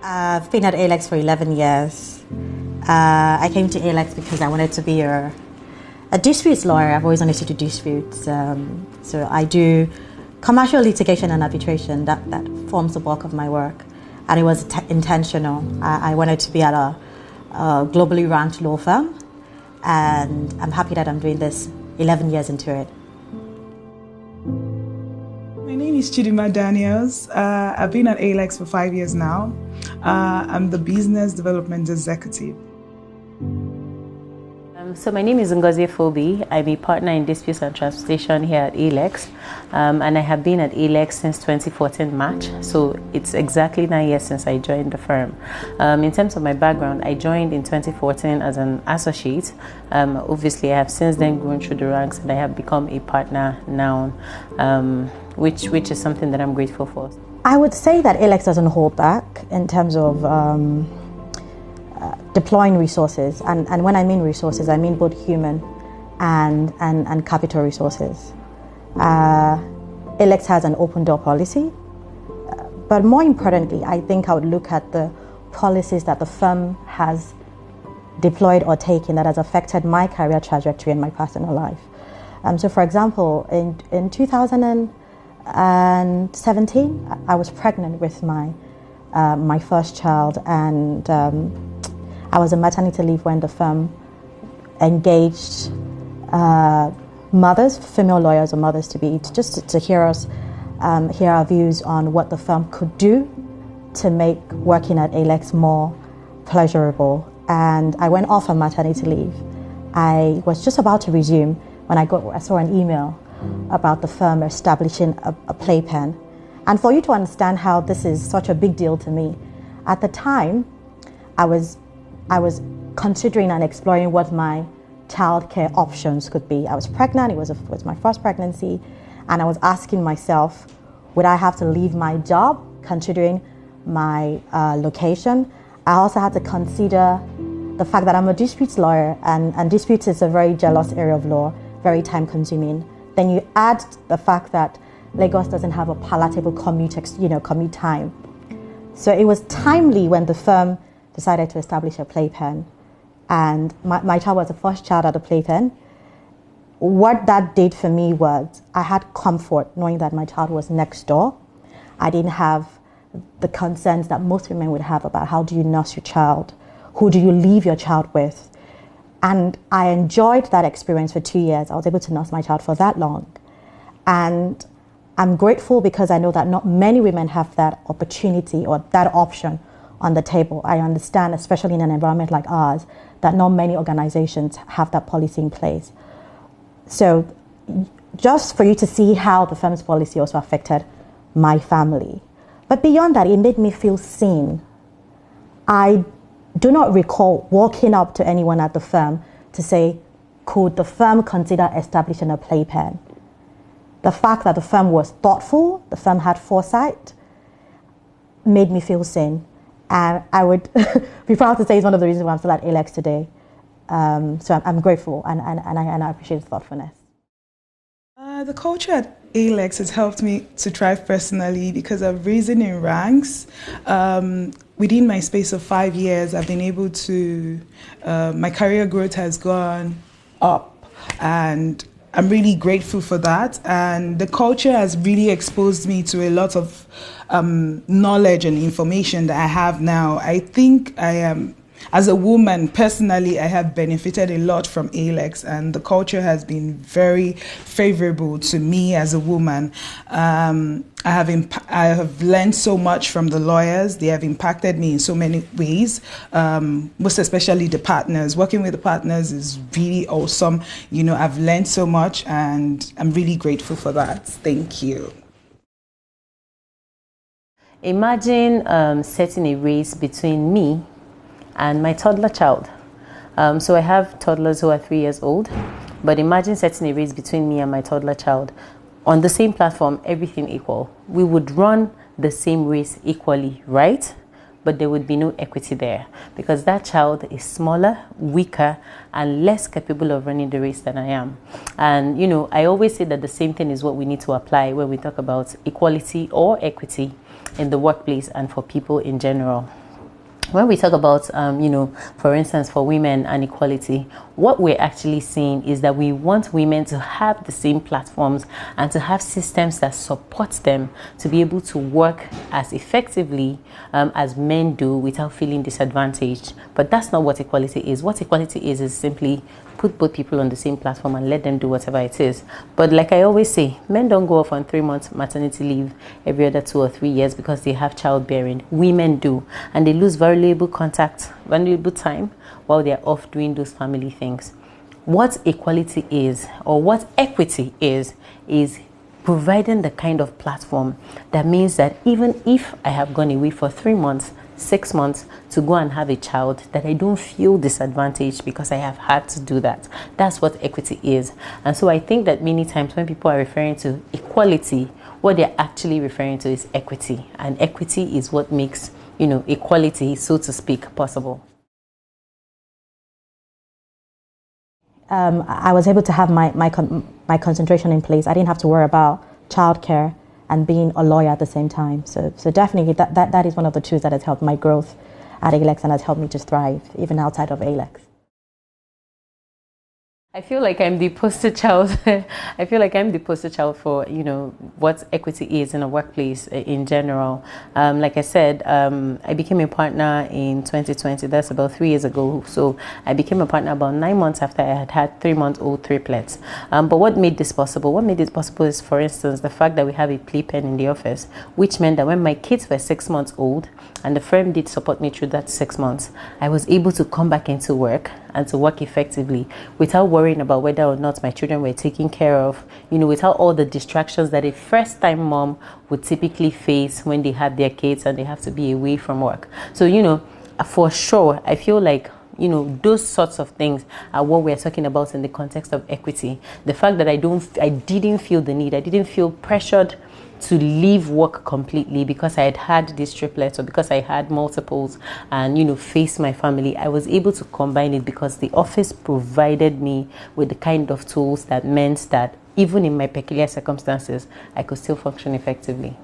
I've been at Aelex for 11 years. I came to Aelex because I wanted to be a disputes lawyer. I've always wanted to do disputes. So I do commercial litigation and arbitration. That forms the bulk of my work. And it was intentional. I wanted to be at a globally ranked law firm. And I'm happy that I'm doing this 11 years into it. My name is Chidima Daniels. I've been at Aelex for 5 years now. I'm the Business Development Executive. So my name is Ngozi Fobi. I'm a partner in disputes and transportation here at Aelex, and I have been at Aelex since 2014 March. So it's exactly 9 years since I joined the firm. In terms of my background, I joined in 2014 as an associate. Obviously, I have since then grown through the ranks, and I have become a partner now, which is something that I'm grateful for. I would say that Aelex doesn't hold back in terms of deploying resources, and when I mean resources, I mean both human and capital resources. Aelex has an open door policy, but more importantly, I think I would look at the policies that the firm has deployed or taken that has affected my career trajectory and my personal life. So for example, in 2017, I was pregnant with my first child, and I was on maternity leave when the firm engaged mothers, female lawyers or mothers, to hear us, hear our views on what the firm could do to make working at Aelex more pleasurable. And I went off on maternity leave. I was just about to resume when I saw an email about the firm establishing a playpen. And for you to understand how this is such a big deal to me, at the time, I was considering and exploring what my childcare options could be. I was pregnant, it was my first pregnancy, and I was asking myself, would I have to leave my job, considering my location? I also had to consider the fact that I'm a disputes lawyer, and disputes is a very jealous area of law, very time consuming. Then you add the fact that Lagos doesn't have a palatable commute time. So it was timely when the firm decided to establish a playpen, and my child was the first child at the playpen. What that did for me was I had comfort knowing that my child was next door. I didn't have the concerns that most women would have about how do you nurse your child, who do you leave your child with. And I enjoyed that experience for 2 years. I was able to nurse my child for that long. And I'm grateful because I know that not many women have that opportunity or that option on the table. I understand, especially in an environment like ours, that not many organizations have that policy in place. So just for you to see how the firm's policy also affected my family. But beyond that, it made me feel seen. I do not recall walking up to anyone at the firm to say, could the firm consider establishing a playpen? The fact that the firm was thoughtful, the firm had foresight, made me feel seen. And I would be proud to say it's one of the reasons why I'm still at Aelex today. So I'm grateful and I appreciate the thoughtfulness. The culture at Aelex has helped me to thrive personally because I've risen in ranks. Within my space of 5 years, I've been able to, my career growth has gone up, and I'm really grateful for that. And the culture has really exposed me to a lot of knowledge and information that I have now. I think I am, as a woman, personally, I have benefited a lot from Aelex, and the culture has been very favorable to me as a woman. I have learned so much from the lawyers. They have impacted me in so many ways, most especially the partners. Working with the partners is really awesome. You know, I've learned so much, and I'm really grateful for that. Thank you. Imagine setting a race between me and my toddler child. So I have toddlers who are 3 years old, but imagine setting a race between me and my toddler child. On the same platform, everything equal. We would run the same race equally, right? But there would be no equity there because that child is smaller, weaker, and less capable of running the race than I am. And, you know, I always say that the same thing is what we need to apply when we talk about equality or equity in the workplace and for people in general. when we talk about, for instance, for women and equality, what we're actually saying is that we want women to have the same platforms and to have systems that support them to be able to work as effectively as men do without feeling disadvantaged. But that's not what equality is. What equality is simply put both people on the same platform and let them do whatever it is. But like I always say, men don't go off on 3 months maternity leave every other 2 or 3 years because they have childbearing. Women do, and they lose valuable time while they're off doing those family things. What equality is, or what equity is providing the kind of platform that means that even if I have gone away for 3 months, 6 months to go and have a child, that I don't feel disadvantaged because I have had to do that. That's what equity is. And so I think that many times when people are referring to equality, what they're actually referring to is equity. And equity is what makes, equality, so to speak, possible. I was able to have my concentration in place. I didn't have to worry about childcare and being a lawyer at the same time. So definitely that is one of the tools that has helped my growth at Aelex and has helped me just thrive even outside of Aelex. I feel like I'm the poster child. I feel like I'm the poster child for, what equity is in a workplace in general. Like I said, I became a partner in 2020. That's about 3 years ago. So I became a partner about 9 months after I had 3-month-old triplets. But what made this possible? What made it possible is, for instance, the fact that we have a playpen in the office, which meant that when my kids were 6 months old, and the firm did support me through that 6 months, I was able to come back into work and to work effectively without worrying about whether or not my children were taken care of, without all the distractions that a first-time mom would typically face when they have their kids and they have to be away from work. So, for sure, I feel like those sorts of things are what we're talking about in the context of equity. The fact that I didn't feel the need, I didn't feel pressured to leave work completely because I had these triplets or because I had multiples and, face my family. I was able to combine it because the office provided me with the kind of tools that meant that even in my peculiar circumstances, I could still function effectively.